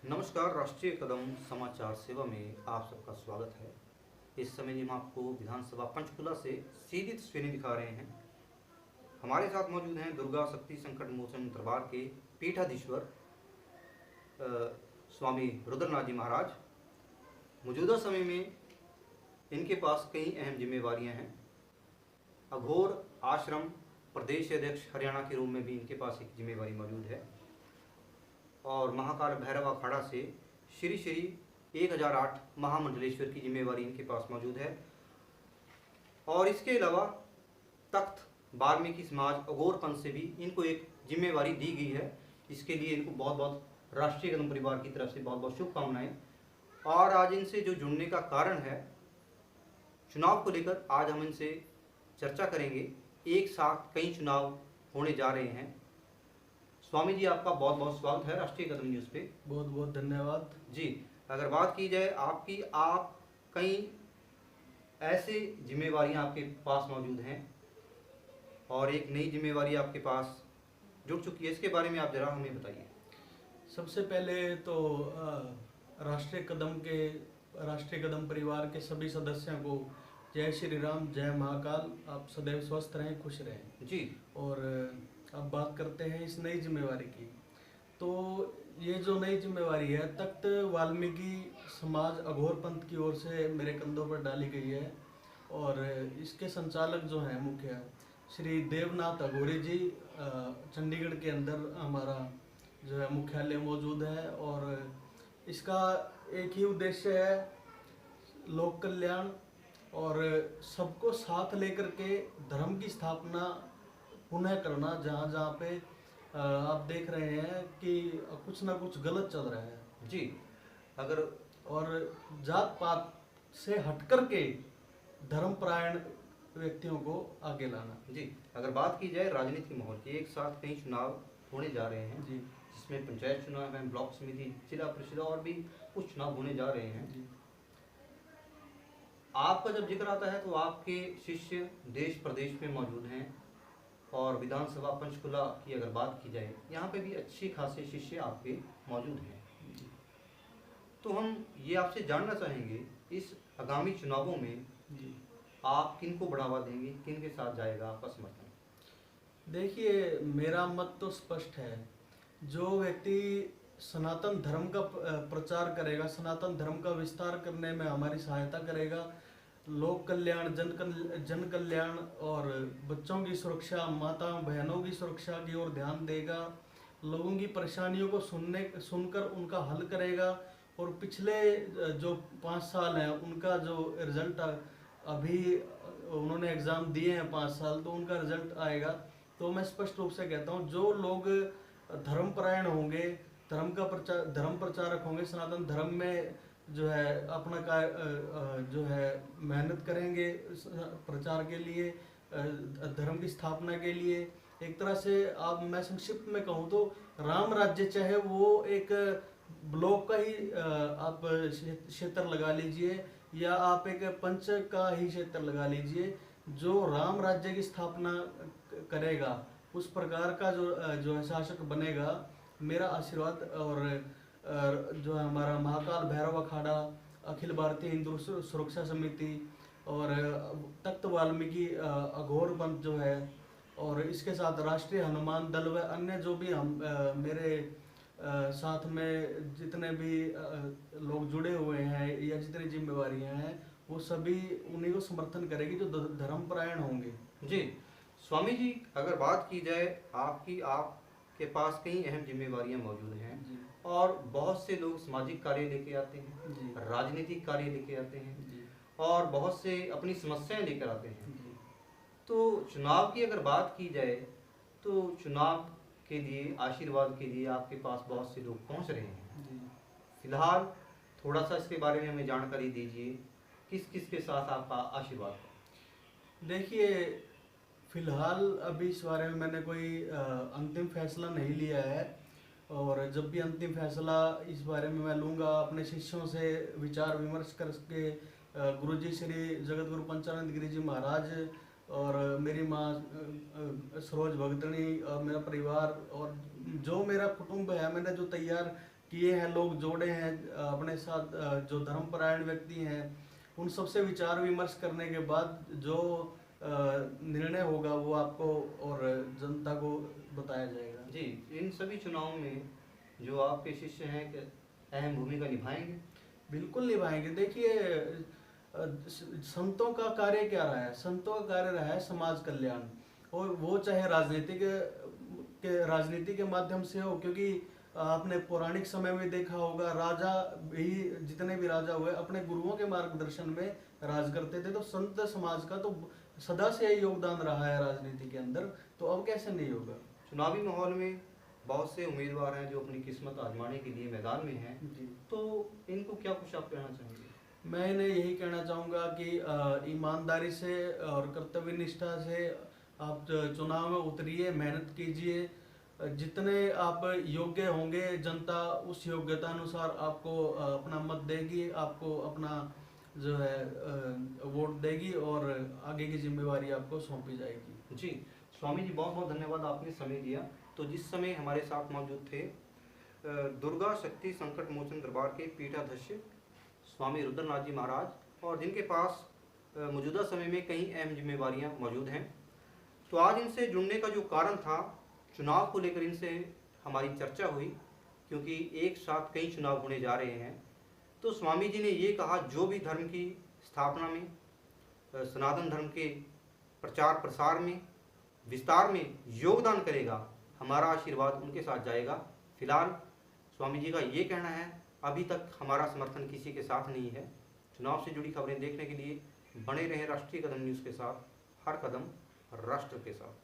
नमस्कार। राष्ट्रीय कदम समाचार सेवा में आप सबका स्वागत है। इस समय हम आपको विधानसभा पंचकुला से सीधी तस्वीरें दिखा रहे हैं। हमारे साथ मौजूद हैं दुर्गा शक्ति संकट मोचन दरबार के पीठाधीश्वर स्वामी रुद्रनाथ जी महाराज। मौजूदा समय में इनके पास कई अहम जिम्मेवारियां हैं। अघोर आश्रम प्रदेश अध्यक्ष हरियाणा के रूप में भी इनके पास एक जिम्मेवारी मौजूद है और महाकाल भैरव अखाड़ा से श्री श्री 1008 महामंडलेश्वर की जिम्मेवारी इनके पास मौजूद है। और इसके अलावा तख्त वाल्मीकि समाज अघोर पंथ से भी इनको एक जिम्मेवारी दी गई है। इसके लिए इनको बहुत बहुत राष्ट्रीय कदम परिवार की तरफ से बहुत बहुत शुभकामनाएं। और आज इनसे जो जुड़ने का कारण है, चुनाव को लेकर आज हम इनसे चर्चा करेंगे। एक साथ कई चुनाव होने जा रहे हैं। स्वामी जी, आपका बहुत बहुत स्वागत है राष्ट्रीय कदम न्यूज़ पे। बहुत बहुत धन्यवाद जी, अगर बात की जाए आपकी, आप कई ऐसे जिम्मेवारियां आपके पास मौजूद हैं और एक नई जिम्मेवारी आपके पास जुड़ चुकी है। इसके बारे में आप जरा हमें बताइए। सबसे पहले तो राष्ट्रीय कदम परिवार के सभी सदस्यों को जय श्री राम, जय महाकाल। आप सदैव स्वस्थ रहें, खुश रहें जी। और अब बात करते हैं इस नई जिम्मेवारी की। तो ये जो नई जिम्मेवारी है, तख्त वाल्मीकि समाज अघोर पंथ की ओर से मेरे कंधों पर डाली गई है और इसके संचालक जो हैं मुख्य श्री देवनाथ अघोरी जी, चंडीगढ़ के अंदर हमारा जो है मुख्यालय मौजूद है। और इसका एक ही उद्देश्य है, लोक कल्याण और सबको साथ लेकर के धर्म की स्थापना पुनः करना। जहाँ जहाँ पे आप देख रहे हैं कि कुछ ना कुछ गलत चल रहा है जी। अगर और जात पात से हटकर के धर्मपरायण व्यक्तियों को आगे लाना। जी, अगर बात की जाए राजनीतिक माहौल की, एक साथ कई चुनाव होने जा रहे हैं जी, जिसमें पंचायत चुनाव है, ब्लॉक समिति, जिला परिषद और भी कुछ चुनाव होने जा रहे हैं। जी। आपका जब जिक्र आता है तो आपके शिष्य देश प्रदेश में मौजूद हैं और विधानसभा पंचकुला की अगर बात की जाए, यहाँ पे भी अच्छे खासे शिष्य आपके मौजूद हैं। तो हम ये आपसे जानना चाहेंगे, इस आगामी चुनावों में जी, आप किन को बढ़ावा देंगे, किन के साथ जाएगा आपका समर्थन? देखिए, मेरा मत तो स्पष्ट है। जो व्यक्ति सनातन धर्म का प्रचार करेगा, सनातन धर्म का विस्तार करने में हमारी सहायता करेगा, लोक कल्याण, जन कल्याण और बच्चों की सुरक्षा, माताओं बहनों की सुरक्षा की ओर ध्यान देगा, लोगों की परेशानियों को सुनकर उनका हल करेगा और पिछले जो 5 साल हैं उनका जो रिजल्ट अभी उन्होंने एग्ज़ाम दिए हैं 5 साल, तो उनका रिजल्ट आएगा। तो मैं स्पष्ट रूप से कहता हूँ, जो लोग धर्मपरायण होंगे, धर्म प्रचारक होंगे, सनातन धर्म में जो है अपना जो है मेहनत करेंगे प्रचार के लिए, धर्म की स्थापना के लिए। एक तरह से आप, मैं संक्षिप्त में कहूँ तो राम राज्य, चाहे वो एक ब्लॉक का ही आप क्षेत्र लगा लीजिए या आप एक पंच का ही क्षेत्र लगा लीजिए, जो राम राज्य की स्थापना करेगा उस प्रकार का जो है शासक बनेगा, मेरा आशीर्वाद। और जो है हमारा महाकाल भैरव अखाड़ा, अखिल भारतीय हिंदू सुरक्षा समिति और तख्त वाल्मीकि अघोर पंथ जो है, और इसके साथ राष्ट्रीय हनुमान दल व अन्य जो भी हम मेरे साथ में जितने भी लोग जुड़े हुए हैं या जितनी जिम्मेवारियां हैं, वो सभी उन्हीं को समर्थन करेगी जो धर्मपरायण होंगे। जी स्वामी जी, अगर बात की जाए आपके पास कई अहम जिम्मेवारियां मौजूद हैं जी, और बहुत से लोग सामाजिक कार्य लेके आते हैं, जी, राजनीतिक कार्य लेके आते हैं जी, और बहुत से अपनी समस्याएं लेकर आते हैं। जी, तो चुनाव की अगर बात की जाए तो चुनाव के लिए, आशीर्वाद के लिए आपके पास बहुत से लोग पहुंच रहे हैं। जी। फिलहाल थोड़ा सा इसके बारे में हमें जानकारी दीजिए, किस किस के साथ आपका आशीर्वाद है? देखिए, फिलहाल अभी इस बारे में मैंने कोई अंतिम फैसला नहीं लिया है और जब भी अंतिम फैसला इस बारे में मैं लूँगा, अपने शिष्यों से विचार विमर्श करके गुरुजी श्री जगत गुरु पंचानंद गिरी जी महाराज और मेरी माँ सरोज भगतनी और मेरा परिवार और जो मेरा कुटुंब है, मैंने जो तैयार किए हैं, लोग जोड़े हैं अपने साथ, जो धर्मपरायण व्यक्ति हैं उन सबसे विचार विमर्श करने के बाद जो निर्णय होगा वो आपको और जनता को बताया जाएगा। जी, इन सभी चुनावों में जो आपके शिष्य हैं कि अहम भूमिका निभाएंगे? बिल्कुल निभाएंगे। देखिए संतों का कार्य क्या रहा है? संतों का कार्य रहा है समाज कल्याण, और वो चाहे राजनीति के माध्यम से हो, क्योंकि आपने पौराणिक समय में देखा होगा राजा भी, जितने भी राजा हुए अपने गुरुओं के मार्गदर्शन में राज करते थे। तो संत समाज का तो सदा से यही योगदान रहा है राजनीति के अंदर, तो अब कैसे नहीं होगा। चुनावी माहौल में बहुत से उम्मीदवार हैं जो अपनी किस्मत आजमाने के लिए मैदान में हैं, जी, तो इनको क्या कुछ आप कहना चाहेंगे? मैं इन्हें यही कहना चाहूँगा कि ईमानदारी से और कर्तव्य निष्ठा से आप चुनाव में उतरिए, मेहनत कीजिए। जितने आप योग्य होंगे जनता उस योग्यता अनुसार आपको अपना मत देगी, आपको अपना जो है वोट देगी, और आगे की जिम्मेवारी आपको सौंपी जाएगी। जी, स्वामी जी बहुत बहुत धन्यवाद, आपने समय दिया। तो जिस समय हमारे साथ मौजूद थे दुर्गा शक्ति संकट मोचन दरबार के पीठाध्यक्ष स्वामी रुद्रनाथ जी महाराज, और जिनके पास मौजूदा समय में कई अहम जिम्मेवारियां मौजूद हैं। तो आज इनसे जुड़ने का जो कारण था, चुनाव को लेकर इनसे हमारी चर्चा हुई, क्योंकि एक साथ कई चुनाव होने जा रहे हैं। तो स्वामी जी ने ये कहा, जो भी धर्म की स्थापना में, सनातन धर्म के प्रचार प्रसार में, विस्तार में योगदान करेगा, हमारा आशीर्वाद उनके साथ जाएगा। फिलहाल स्वामी जी का ये कहना है, अभी तक हमारा समर्थन किसी के साथ नहीं है। चुनाव से जुड़ी खबरें देखने के लिए बने रहें राष्ट्रीय कदम न्यूज़ के साथ, हर कदम राष्ट्र के साथ।